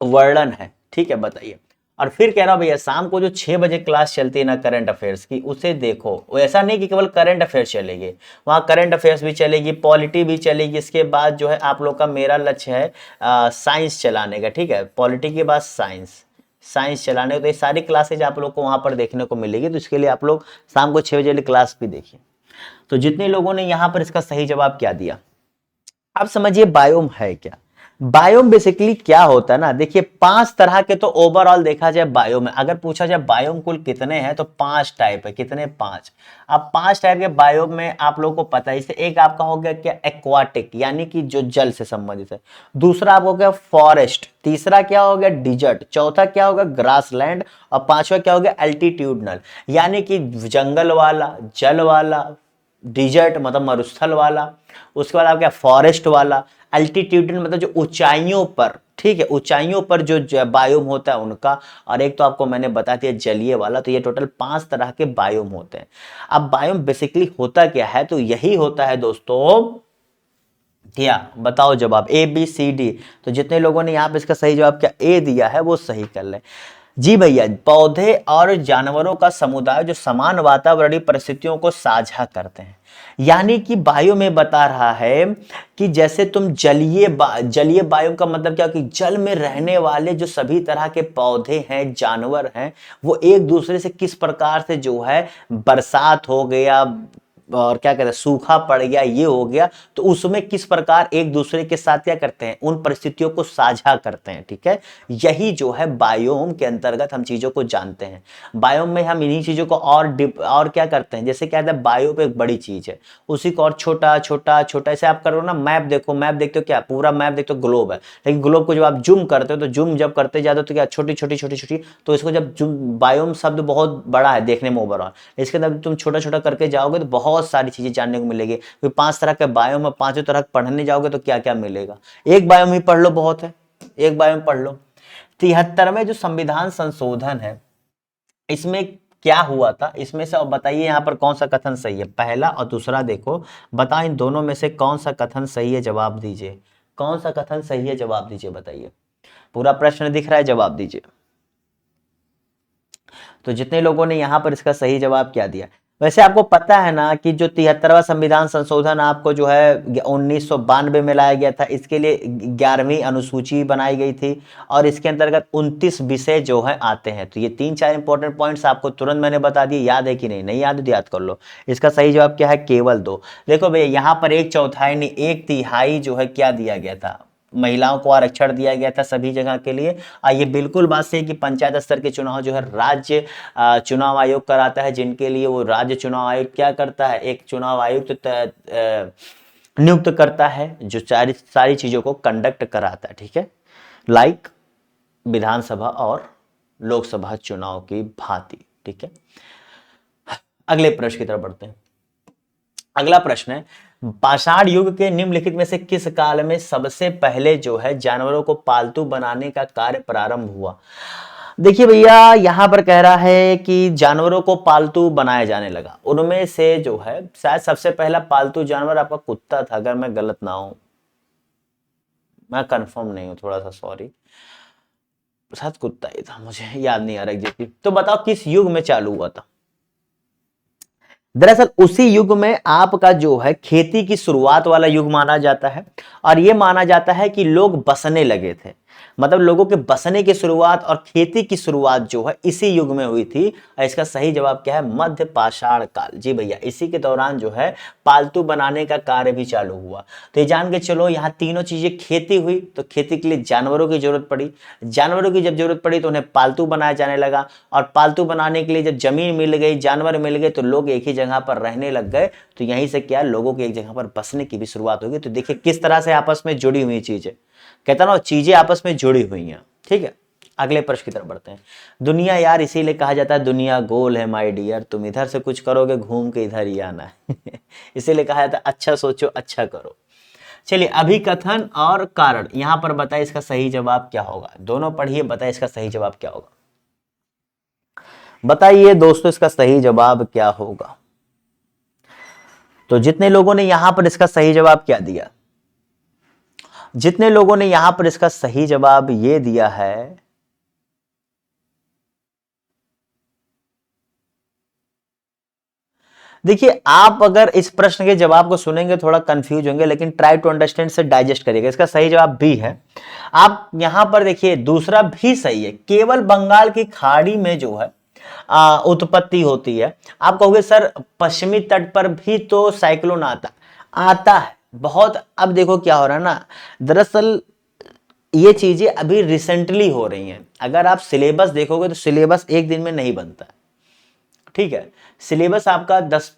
वर्णन है। ठीक है, बताइए। और फिर कह रहा हूं भैया, शाम को जो 6 बजे क्लास चलती है ना करंट अफेयर्स की, उसे देखो। वो ऐसा नहीं कि केवल करंट अफेयर्स चलेगी, वहां करंट अफेयर्स भी चलेगी, पॉलिटी भी चलेगी। इसके बाद जो है आप लोग का, मेरा लक्ष्य है साइंस चलाने का। ठीक है, पॉलिटी के बाद साइंस चलाने का। तो ये सारी क्लासेज आप लोग को वहां पर देखने को मिलेगी, तो इसके लिए आप लोग शाम को 6 बजे वाली क्लास भी देखिए। तो जितने लोगों ने यहां पर इसका सही जवाब क्या दिया, अब समझिए बायोम है क्या। बायोम बेसिकली क्या होता है ना, देखिए 5 तरह के तो ओवरऑल देखा जाए बायोम में, अगर पूछा जाए बायोम कुल कितने हैं, तो 5 टाइप है। कितने? 5। अब 5 टाइप के बायोम में आप लोगों को पता है, इसे एक आपका हो गया क्या, एक्वाटिक, यानी कि जो जल से संबंधित है। दूसरा आपको हो गया फॉरेस्ट। तीसरा क्या हो गया, डिजर्ट। चौथा क्या होगा, ग्रासलैंड। और पांचवा क्या हो गया, एल्टीट्यूडनल, यानी कि जंगल वाला, जल वाला, डिजर्ट मतलब मरुस्थल वाला, उसके बाद आपका फॉरेस्ट वाला, अल्टीट्यूडनल मतलब जो ऊंचाइयों पर। ठीक है, ऊंचाइयों पर जो बायोम होता है उनका, और एक तो आपको मैंने बता दिया जलीय वाला। तो ये टोटल 5 तरह के बायोम होते हैं। अब बायोम बेसिकली होता क्या है, तो यही होता है दोस्तों, क्या बताओ जवाब, ए बी सी डी। तो जितने लोगों ने यहाँ पे इसका सही जवाब क्या ए दिया है, वो सही कर ले। जी भैया, पौधे और जानवरों का समुदाय जो समान वातावरणीय परिस्थितियों को साझा करते हैं, यानी कि बायो में बता रहा है कि जैसे तुम जलीय बायो का मतलब क्या, कि जल में रहने वाले जो सभी तरह के पौधे हैं, जानवर हैं, वो एक दूसरे से किस प्रकार से जो है, बरसात हो गया और क्या कहते हैं सूखा पड़ गया, ये हो गया, तो उसमें किस प्रकार एक दूसरे के साथ क्या करते हैं, उन परिस्थितियों को साझा करते हैं। ठीक है, यही जो है बायोम के अंतर्गत हम चीजों को जानते हैं। बायोम में हम इन्हीं चीजों को और क्या करते हैं, जैसे क्या कहते हैं, बायो एक बड़ी चीज है, उसी को और छोटा छोटा छोटा, ऐसे आप करो ना, मैप देखो, मैप देखते हो क्या, पूरा मैप देखते हो ग्लोब है, लेकिन ग्लोब को जब आप जूम करते हो, तो जूम जब करते जाते हो तो क्या, छोटी छोटी छोटी छोटी, तो इसको जब जूम, बायोम शब्द बहुत बड़ा है देखने में ओवरऑल, इसके अंदर तुम छोटा छोटा करके जाओगे तो बहुत सारी चीजें जानने को मिलेगी। 5 तरह के बायोम में 5 तरह पढ़ने जाओगे तो क्या क्या मिलेगा, एक बायोम ही पढ़ लो, बहुत है, एक बायोम पढ़ लो। 73वें जो संविधान संशोधन है, इसमें क्या हुआ था, इसमें से बताइए यहाँ पर कौन सा कथन सही है, पहला और दूसरा देखो, बताओ इन दोनों में से कौन सा कथन सही है, जवाब दीजिए। कौन सा कथन सही है, जवाब दीजिए, बताइए। पूरा प्रश्न दिख रहा है, जवाब दीजिए। तो जितने लोगों ने यहाँ पर इसका सही जवाब क्या दिया। वैसे आपको पता है ना कि जो 73वां संविधान संशोधन आपको जो है 1992 में लाया गया था, इसके लिए 11वीं अनुसूची बनाई गई थी और इसके अंतर्गत 29 विषय जो है आते हैं। तो ये 3-4 इंपॉर्टेंट पॉइंट्स आपको तुरंत मैंने बता दिए, याद है कि नहीं? नहीं याद है तो याद कर लो। इसका सही जवाब क्या है? केवल 2। देखो भैया यहाँ पर 1/4 नहीं 1/3 जो है क्या दिया गया था, महिलाओं को आरक्षण दिया गया था सभी जगह के लिए। ये बिल्कुल बात सही कि पंचायत स्तर के चुनाव जो है राज्य चुनाव आयोग कराता है, जिनके लिए वो राज्य चुनाव आयोग क्या करता है, एक चुनाव आयुक्त नियुक्त करता है जो सारी चीजों को कंडक्ट कराता है। ठीक है, लाइक विधानसभा और लोकसभा चुनाव की भांति। ठीक है, अगले प्रश्न की तरफ बढ़ते हैं। अगला प्रश्न है, पाषाण युग के निम्नलिखित में से किस काल में सबसे पहले जो है जानवरों को पालतू बनाने का कार्य प्रारंभ हुआ? देखिए भैया यहां पर कह रहा है कि जानवरों को पालतू बनाया जाने लगा। उनमें से जो है शायद सबसे पहला पालतू जानवर आपका कुत्ता था, अगर मैं गलत ना हूं, मैं कंफर्म नहीं हूं, थोड़ा सा सॉरी, शायद कुत्ता ही था, मुझे याद नहीं आ रहा एग्जैक्टली। तो बताओ किस युग में चालू हुआ था? दरअसल उसी युग में आपका जो है खेती की शुरुआत वाला युग माना जाता है और यह माना जाता है कि लोग बसने लगे थे, मतलब लोगों के बसने की शुरुआत और खेती की शुरुआत जो है इसी युग में हुई थी। और इसका सही जवाब क्या है? मध्य पाषाण काल। जी भैया, इसी के दौरान जो है पालतू बनाने का कार्य भी चालू हुआ। तो ये जान के चलो यहाँ तीनों चीजें, खेती हुई तो खेती के लिए जानवरों की जरूरत पड़ी, जानवरों की जब जरूरत पड़ी तो उन्हें पालतू बनाया जाने लगा और पालतू बनाने के लिए जब जमीन मिल गई, जानवर मिल गए तो लोग एक ही जगह पर रहने लग गए। तो यहीं से क्या लोगों की एक जगह पर बसने की भी शुरुआत होगी। तो देखिए किस तरह से आपस में जुड़ी हुई चीजें, कहता ना चीजें आपस में जुड़ी हुई हैं। ठीक है, अगले प्रश्न की तरफ बढ़ते हैं। दुनिया यार इसीलिए कहा जाता है दुनिया गोल है माय डियर, तुम इधर से कुछ करोगे घूम के इधर ही आना है इसीलिए कहा जाता है अच्छा सोचो अच्छा करो। चलिए अभिकथन और कारण यहां पर बताइए इसका सही जवाब क्या होगा। दोनों पढ़िए, बताइए इसका सही जवाब क्या होगा। बताइए दोस्तों इसका सही जवाब क्या होगा। तो जितने लोगों ने यहां पर इसका सही जवाब क्या दिया, जितने लोगों ने यहां पर इसका सही जवाब ये दिया है, देखिए आप अगर इस प्रश्न के जवाब को सुनेंगे थोड़ा कंफ्यूज होंगे, लेकिन ट्राई टू अंडरस्टैंड से डाइजेस्ट करिएगा। इसका सही जवाब बी है। आप यहां पर देखिए दूसरा भी सही है, केवल बंगाल की खाड़ी में जो है उत्पत्ति होती है। आप कहोगे सर पश्चिमी तट पर भी तो साइक्लोन आता है बहुत। अब देखो क्या हो रहा है ना, दरअसल ये चीजें अभी रिसेंटली हो रही हैं। अगर आप सिलेबस देखोगे तो सिलेबस एक दिन में नहीं बनता। ठीक है, सिलेबस आपका 10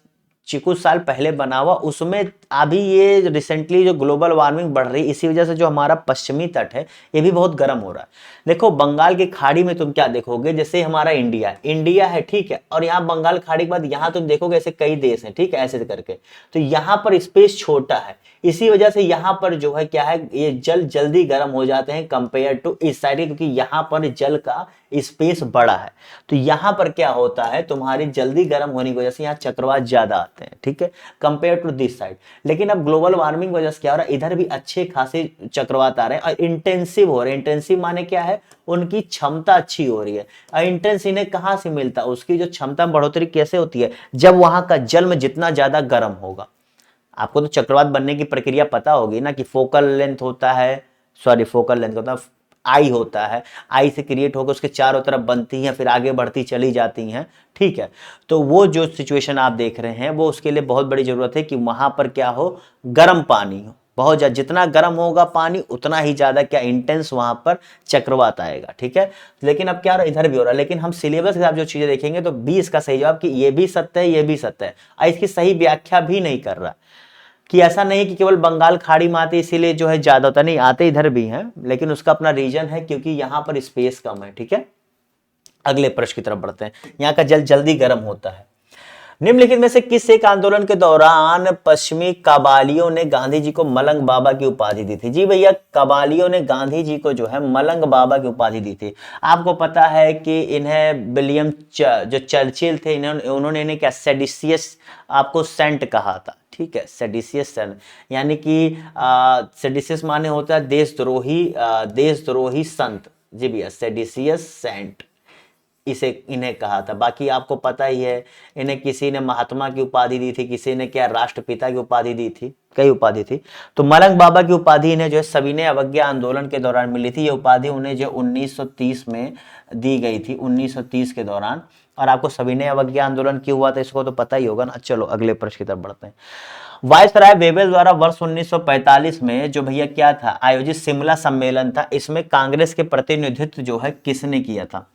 कुछ साल पहले बना हुआ, उसमें अभी ये रिसेंटली जो ग्लोबल वार्मिंग बढ़ रही है इसी वजह से जो हमारा पश्चिमी तट है ये भी बहुत गर्म हो रहा है। देखो बंगाल की खाड़ी में तुम क्या देखोगे, जैसे हमारा इंडिया है, ठीक है, और यहाँ बंगाल खाड़ी के बाद यहाँ तुम देखोगे ऐसे कई देश हैं, ठीक है, ऐसे करके। तो यहाँ पर स्पेस छोटा है, इसी वजह से यहाँ पर जो है क्या है ये जल जल्दी गर्म हो जाते हैं कंपेयर टू इस साइड, क्योंकि यहाँ पर जल का स्पेस बड़ा है। तो यहाँ पर क्या होता है तुम्हारी जल्दी गर्म होने की वजह से यहाँ चक्रवात ज्यादा आते हैं, ठीक है, कंपेयर टू दिस साइड। लेकिन अब ग्लोबल वार्मिंग वजह से क्या हो रहा है, इधर भी अच्छे खासे चक्रवात आ रहे हैं और इंटेंसिव हो रहे हैं। इंटेंसिव माने क्या है, उनकी क्षमता अच्छी हो रही है। और इंटेंस इन्हें कहां से मिलता है, उसकी जो क्षमता में बढ़ोतरी कैसे होती है, जब वहां का जल में जितना ज्यादा गर्म होगा। आपको तो चक्रवात बनने की प्रक्रिया पता होगी ना कि फोकल लेंथ होता है, सॉरी फोकल लेंथ होता है, आई होता है, आई से क्रिएट होकर उसके चारों तरफ बनती हैं फिर आगे बढ़ती चली जाती हैं, ठीक है। तो वो जो सिचुएशन आप देख रहे हैं वो उसके लिए बहुत बड़ी जरूरत है कि वहां पर क्या हो, गर्म पानी हो, बहुत ज्यादा, जितना गर्म होगा पानी उतना ही ज्यादा क्या इंटेंस वहां पर चक्रवात आएगा, ठीक है। लेकिन अब क्या हो रहा है, इधर भी हो रहा है। लेकिन हम सिलेबस के हिसाब जो चीजें देखेंगे तो 20 का सही जवाब कि ये भी सत्य है ये भी सत्य है, और इसकी सही व्याख्या भी नहीं कर रहा कि ऐसा नहीं कि केवल बंगाल खाड़ी में आते इसीलिए जो है ज्यादा होता, नहीं, आते इधर भी हैं, लेकिन उसका अपना रीजन है क्योंकि यहां पर स्पेस कम है, ठीक है। अगले प्रश्न की तरफ बढ़ते हैं। यहाँ का जल जल्दी गर्म होता है। निम्नलिखित में से किस एक आंदोलन के दौरान पश्चिमी कबालियों ने गांधी जी को मलंग बाबा की उपाधि दी थी? जी भैया, कबालियों ने गांधी जी को जो है मलंग बाबा की उपाधि दी थी। आपको पता है कि इन्हें विलियम जो चर्चिल थे उन्होंने इन्हें क्या सेडिशियस आपको सेंट कहा था, ठीक है, सेडिशियस सेंट, यानी कि सेडिशियस माने होता है देशद्रोही, देशद्रोही संत। जी भैया, सेडिशियस सेंट, इसे इन्हें कहा था। बाकी आपको पता ही है, इन्हें किसी ने महात्मा की उपाधि दी थी, किसी ने क्या राष्ट्रपिता की उपाधि दी थी, कई उपाधि थी। तो मलंग बाबा की उपाधि इन्हें जो है सविनय अवज्ञा आंदोलन के दौरान मिली थी। ये उपाधि उन्हें जो 1930 में दी गई थी, 1930 के दौरान। और आपको सविनय अवज्ञा आंदोलन क्यों हुआ था इसको तो पता ही होगा ना। चलो अगले प्रश्न की तरफ बढ़ते हैं। वायसराय वेवेल द्वारा वर्ष 1945 में जो भैया क्या था आयोजित शिमला सम्मेलन था, इसमें कांग्रेस के प्रतिनिधित्व जो है किसने किया था?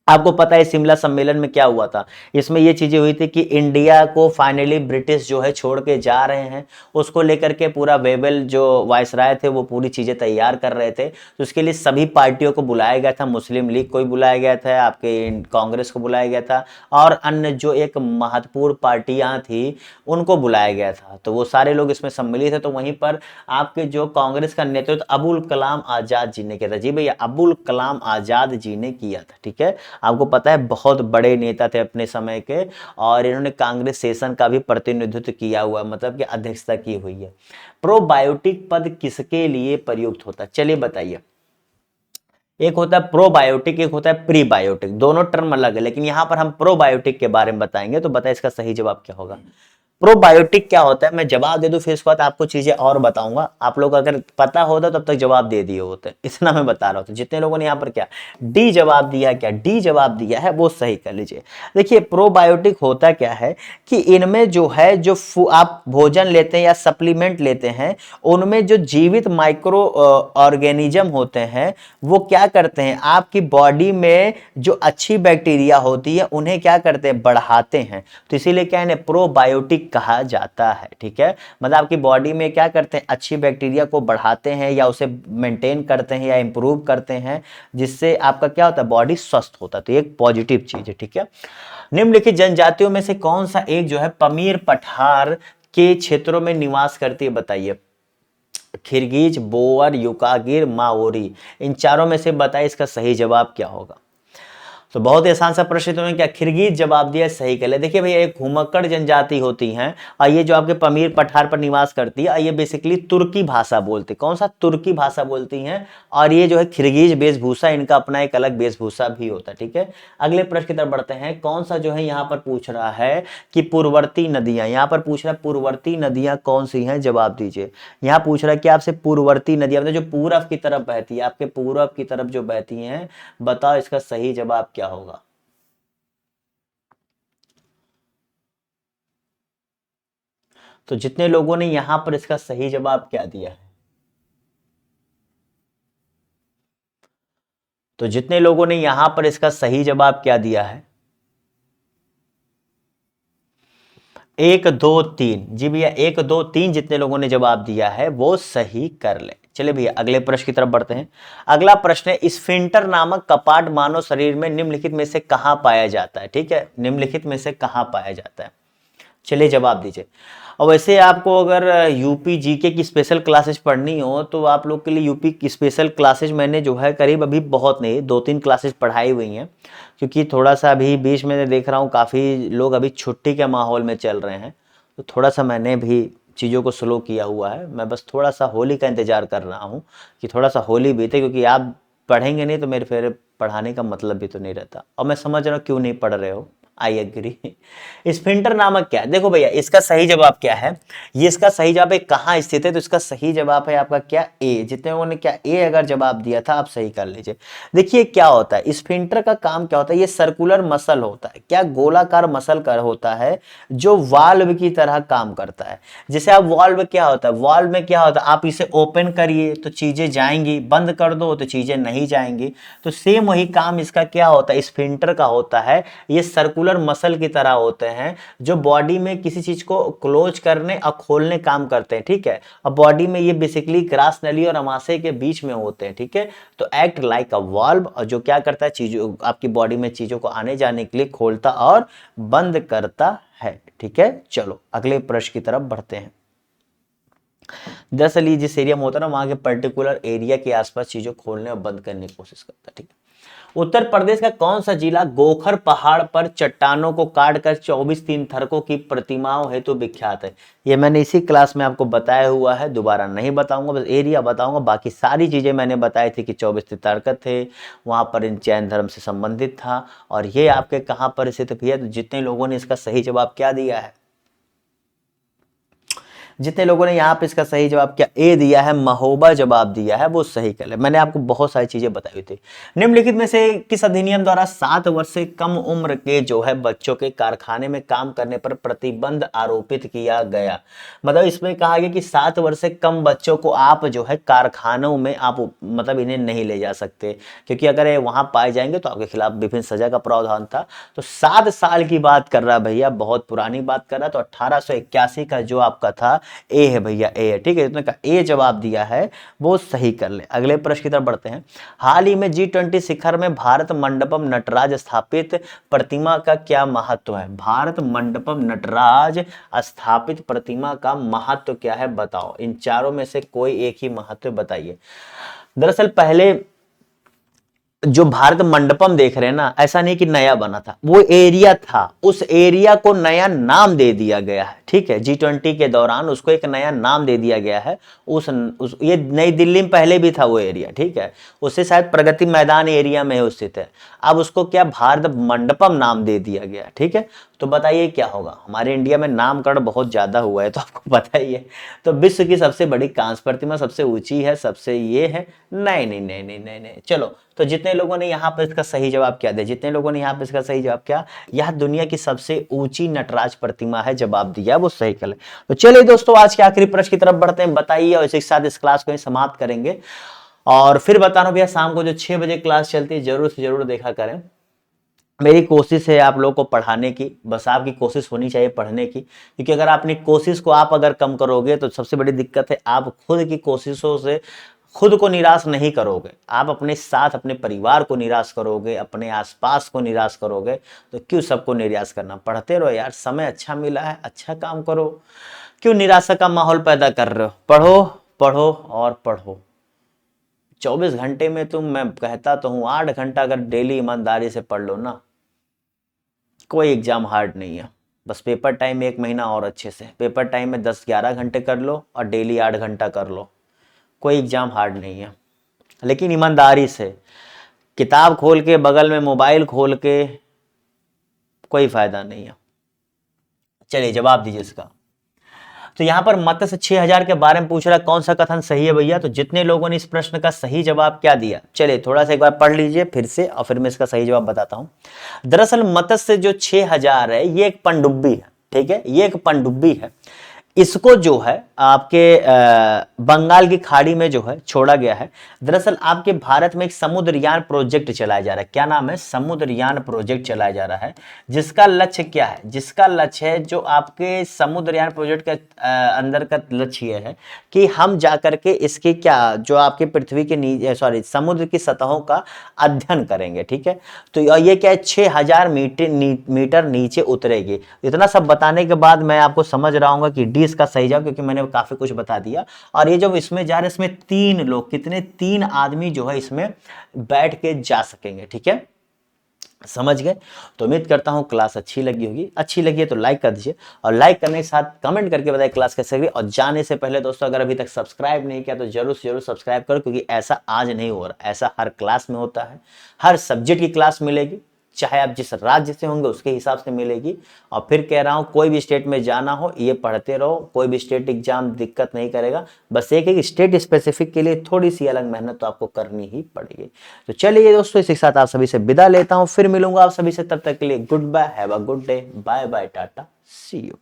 आपको पता है शिमला सम्मेलन में क्या हुआ था? इसमें ये चीजें हुई थी कि इंडिया को फाइनली ब्रिटिश जो है छोड़ के जा रहे हैं, उसको लेकर के पूरा वेवेल जो वायसराय थे वो पूरी चीजें तैयार कर रहे थे। तो उसके लिए सभी पार्टियों को बुलाया गया था, मुस्लिम लीग को भी बुलाया गया था, आपके कांग्रेस को बुलाया गया था, और अन्य जो एक महत्वपूर्ण पार्टियां थी उनको बुलाया गया था। तो वो सारे लोग इसमें सम्मिलित थे। तो वहीं पर आपके जो कांग्रेस का नेतृत्व अबुल कलाम आजाद जी ने किया था। जी भैया, अबुल कलाम आजाद जी ने किया था। ठीक है, आपको पता है बहुत बड़े नेता थे अपने समय के, और इन्होंने कांग्रेस सेशन का भी प्रतिनिधित्व किया हुआ, मतलब कि अध्यक्षता की हुई है। प्रोबायोटिक पद किसके लिए प्रयुक्त होता है? चलिए बताइए। एक होता है प्रोबायोटिक, एक होता है प्रीबायोटिक, दोनों टर्म अलग है, लेकिन यहां पर हम प्रोबायोटिक के बारे में बताएंगे। तो बताइए इसका सही जवाब क्या होगा? प्रोबायोटिक क्या होता है? मैं जवाब दे दूं फिर इसके बाद आपको चीजें और बताऊंगा। आप लोग अगर पता होता तब तक जवाब दे दिए होते, इतना मैं बता रहा हूं। तो जितने लोगों ने यहाँ पर क्या डी जवाब दिया, क्या डी जवाब दिया है वो सही कर लीजिए। देखिए प्रोबायोटिक होता क्या है कि इनमें जो है जो आप भोजन लेते हैं या सप्लीमेंट लेते हैं, उनमें जो जीवित माइक्रो ऑर्गेनिज्म होते हैं वो क्या करते हैं, आपकी बॉडी में जो अच्छी बैक्टीरिया होती है उन्हें क्या करते हैं, बढ़ाते हैं। तो इसीलिए क्या इन्हें प्रोबायोटिक कहा जाता है। ठीक है, मतलब आपकी बॉडी में क्या करते हैं, अच्छी बैक्टीरिया को बढ़ाते हैं या उसे मेंटेन करते हैं या इंप्रूव करते हैं, जिससे आपका क्या होता है, बॉडी स्वस्थ होता है। तो एक पॉजिटिव चीज है। ठीक है, निम्नलिखित जनजातियों में से कौन सा एक जो है पमीर पठार के क्षेत्रों में निवास करती है? बताइए। खिरगिज, बोअर, युकागिर, माओरी, इन चारों में से बताइए इसका सही जवाब क्या होगा? तो बहुत ही आसान सा प्रश्न, तुमने क्या खिरगिज जवाब दिया, सही कर ले। देखिए भैया एक घुमक्कड़ जनजाति होती हैं और ये जो आपके पमीर पठार पर निवास करती है, ये बेसिकली तुर्की भाषा बोलती है। कौन सा? तुर्की भाषा बोलती हैं। और ये जो है खिरगिज वेशभूषा, इनका अपना एक अलग वेशभूषा भी होता है। ठीक है, अगले प्रश्न की तरफ बढ़ते हैं। कौन सा जो है यहाँ पर पूछ रहा है कि पूर्ववर्ती नदियां, यहाँ पर पूछ रहा है पूर्ववर्ती नदियां कौन सी हैं, जवाब दीजिए। यहाँ पूछ रहा है कि आपसे पूर्ववर्ती नदियां मतलब जो पूरब की तरफ बहती है, आपके पूरब की तरफ जो बहती हैं, बताओ इसका सही जवाब क्या होगा? तो जितने लोगों ने यहां पर इसका सही जवाब क्या दिया है, तो जितने लोगों ने यहां पर इसका सही जवाब क्या दिया है, 1 2 3, जी भैया 1 2 3 जितने लोगों ने जवाब दिया है वो सही कर ले। चलिए भैया अगले प्रश्न की तरफ बढ़ते हैं। अगला प्रश्न है, स्फिंक्टर नामक कपाट मानव शरीर में निम्नलिखित में से कहां पाया जाता है? ठीक है, निम्नलिखित में से कहां पाया जाता है? चलिए जवाब दीजिए। और वैसे आपको अगर यूपी जीके की स्पेशल क्लासेस पढ़नी हो तो आप लोग के लिए यूपी की स्पेशल क्लासेस मैंने जो है करीब अभी बहुत नहीं 2 3 क्लासेस पढ़ाई हुई हैं, क्योंकि थोड़ा सा अभी बीच में देख रहा हूँ काफ़ी लोग अभी छुट्टी के माहौल में चल रहे हैं, तो थोड़ा सा मैंने भी चीज़ों को स्लो किया हुआ है। मैं बस थोड़ा सा होली का इंतजार कर रहा हूँ कि थोड़ा सा होली बीते, क्योंकि आप पढ़ेंगे नहीं तो मेरे फिर पढ़ाने का मतलब भी तो नहीं रहता। और मैं समझ रहा हूँ क्यों नहीं पढ़ रहे हो, आई एग्री। स्फिंक्टर नामक क्या है? देखो भैया इसका सही जवाब क्या है, ये इसका सही जवाब है कहाँ स्थित है, तो इसका सही जवाब है आपका क्या, ए। जितने लोगों ने क्या ए अगर जवाब दिया था आप सही कर लीजिए। देखिए क्या होता है, स्फिंक्टर का काम क्या होता है, ये सर्कुलर मसल होता है, क्या गोलाकार मसल कर होता है जो वाल्व की तरह काम करता है। जैसे आप वाल्व क्या होता है, वाल्व में क्या होता है, आप इसे ओपन करिए तो चीजें जाएंगी, बंद कर दो तो चीजें नहीं जाएंगी। तो सेम वही काम इसका क्या होता है, स्फिंक्टर का होता है। ये सर्कुलर मसल की तरह होते हैं जो बॉडी में किसी चीज को क्लोज करने और खोलने काम करते हैं। ठीक है, और बॉडी में ये बेसिकली ग्रास नली और अमाशय के बीच में होते हैं। ठीक है, तो एक्ट लाइक अ वाल्व, और जो क्या करता है, चीजों आपकी बॉडी में चीजों को आने जाने के लिए खोलता और बंद करता है। ठीक है, चलो अगले प्रश्न की तरफ बढ़ते हैं। दरअसल ये जिस एरिया में होता है ना, वहां के पर्टिकुलर एरिया के आसपास चीजों खोलने और बंद करने की कोशिश करता है। ठीक है, उत्तर प्रदेश का कौन सा जिला गोखर पहाड़ पर चट्टानों को काटकर 24 तीर्थंकरों की प्रतिमाओं हेतु विख्यात है? ये मैंने इसी क्लास में आपको बताया हुआ है, दोबारा नहीं बताऊंगा, बस एरिया बताऊंगा। बाकी सारी चीजें मैंने बताई थी कि 24 तीर्थंकर थे, वहां पर इन जैन धर्म से संबंधित था। और ये आपके कहां पर स्थित भी है? तो जितने लोगों ने इसका सही जवाब क्या दिया है, जितने लोगों ने यहाँ पे इसका सही जवाब क्या ए दिया है, महोबा जवाब दिया है, वो सही कर ले। मैंने आपको बहुत सारी चीजें बताई हुई थी। निम्नलिखित में से किस अधिनियम द्वारा 7 वर्ष से कम उम्र के जो है बच्चों के कारखाने में काम करने पर प्रतिबंध आरोपित किया गया? मतलब इसमें कहा गया कि 7 वर्ष से कम बच्चों को आप जो है कारखानों में आप मतलब इन्हें नहीं ले जा सकते, क्योंकि अगर ये वहां पाए जाएंगे तो आपके खिलाफ विभिन्न सजा का प्रावधान था। तो 7 साल की बात कर रहा भैया, बहुत पुरानी बात कर रहा। तो 1881 का जो आपका था ए है भैया, ए है, ठीक है। इसने कहा ए जवाब दिया है, वो सही कर ले। अगले प्रश्न की तरफ बढ़ते हैं। हाल ही में G20 शिखर में भारत मंडपम नटराज स्थापित प्रतिमा का क्या महत्व है? भारत मंडपम नटराज स्थापित प्रतिमा का महत्व क्या है, बताओ। इन चारों में से कोई एक ही महत्व बताइए। दरअसल पहले जो भारत मंडपम देख रहे हैं ना, ऐसा नहीं कि नया बना था, वो एरिया था, उस एरिया को नया नाम दे दिया गया है, ठीक है। G20 के दौरान उसको एक नया नाम दे दिया गया है। ये नई दिल्ली में पहले भी था वो एरिया, ठीक है। उससे शायद प्रगति मैदान एरिया में स्थित है। अब उसको क्या भारत मंडपम नाम दे दिया गया, ठीक है। तो बताइए क्या होगा? हमारे इंडिया में नामकरण बहुत ज्यादा हुआ है, तो आपको पता ही है। तो विश्व की सबसे बड़ी कांस्य प्रतिमा सबसे ऊंची है, सबसे ये है? नहीं नहीं नहीं नहीं नहीं नहीं। चलो, तो जितने लोगों ने यहाँ पर इसका सही जवाब क्या दिया, जितने लोगों ने यहाँ पर इसका सही जवाब क्या, यह दुनिया की सबसे ऊंची नटराज प्रतिमा है, जवाब दिया वो सही कर ले। तो चलिए दोस्तों, आज के आखिरी प्रश्न की तरफ बढ़ते हैं। बताइए, और इसी के साथ इस क्लास को समाप्त करेंगे। और फिर बता रहा हूं भैया, शाम को जो 6 बजे क्लास चलती है, जरूर से जरूर देखा करें। मेरी कोशिश है आप लोगों को पढ़ाने की, बस आपकी कोशिश होनी चाहिए पढ़ने की। क्योंकि अगर अपनी कोशिश को आप अगर कम करोगे तो सबसे बड़ी दिक्कत है, आप खुद की कोशिशों से खुद को निराश नहीं करोगे, आप अपने साथ अपने परिवार को निराश करोगे, अपने आसपास को निराश करोगे। तो क्यों सबको निराश करना? पढ़ते रहो यार, समय अच्छा मिला है, अच्छा काम करो। क्यों निराशा का माहौल पैदा कर रहे हो? पढ़ो पढ़ो और पढ़ो। 24 घंटे में तुम, मैं कहता तो हूँ 8 घंटा अगर डेली ईमानदारी से पढ़ लो ना, कोई एग्जाम हार्ड नहीं है। बस पेपर टाइम में 1 महीना और अच्छे से, पेपर टाइम में 10-11 घंटे कर लो और डेली 8 घंटा कर लो, कोई एग्जाम हार्ड नहीं है। लेकिन ईमानदारी से, किताब खोल के बगल में मोबाइल खोल के कोई फायदा नहीं है। चलिए जवाब दीजिए इसका। तो यहां पर मत्स्य 6000 के बारे में पूछ रहा है, कौन सा कथन सही है भैया? तो जितने लोगों ने इस प्रश्न का सही जवाब क्या दिया, चलिए थोड़ा सा एक बार पढ़ लीजिए फिर से, और फिर मैं इसका सही जवाब बताता हूं। दरअसल मत्स्य जो 6000 है, ये एक पनडुब्बी है, ठीक है। ये एक पनडुब्बी है। इसको जो है आपके बंगाल की खाड़ी में जो है छोड़ा गया है। दरअसल आपके भारत में एक समुद्रयान प्रोजेक्ट चलाया जा रहा है। क्या नाम है? समुद्रयान प्रोजेक्ट चलाया जा रहा है। जिसका लक्ष्य क्या है? जिसका लक्ष्य है, जो आपके समुद्रयान प्रोजेक्ट का अंदर का लक्ष्य यह है कि हम जाकर के इसके क्या, जो आपके पृथ्वी के नीचे, सॉरी, समुद्र की सतहों का अध्ययन करेंगे, ठीक है। तो ये क्या है, 6000 मीटर नीचे उतरेगी। इतना सब बताने के बाद मैं आपको समझ रहा हूँ कि डी इसका सही जवाब, क्योंकि मैंने काफी कुछ बता दिया। और ये जब इसमें जा रहे हैं, इसमें 3 लोग, कितने, 3 आदमी जो है इसमें बैठ के जा सकेंगे, ठीक है। समझ गए? तो उम्मीद करता हूं क्लास अच्छी लगी होगी। अच्छी लगी है तो लाइक कर दीजिए, और लाइक करने के साथ कमेंट करके बताइए क्लास कैसे लगी। और जाने से पहले दोस्तों, अगर अभी तक सब्सक्राइब नहीं किया तो जरूर से जरूर सब्सक्राइब करो, क्योंकि ऐसा आज नहीं हो रहा, ऐसा हर क्लास में होता है। हर सब्जेक्ट की क्लास मिलेगी, चाहे आप जिस राज्य से होंगे उसके हिसाब से मिलेगी। और फिर कह रहा हूं, कोई भी स्टेट में जाना हो, ये पढ़ते रहो, कोई भी स्टेट एग्जाम दिक्कत नहीं करेगा। बस एक स्टेट स्पेसिफिक के लिए थोड़ी सी अलग मेहनत तो आपको करनी ही पड़ेगी। तो चलिए दोस्तों, इसी के साथ आप सभी से विदा लेता हूं, फिर मिलूंगा आप सभी से। तब तक के लिए goodbye, have a good day, bye bye, tata, see you.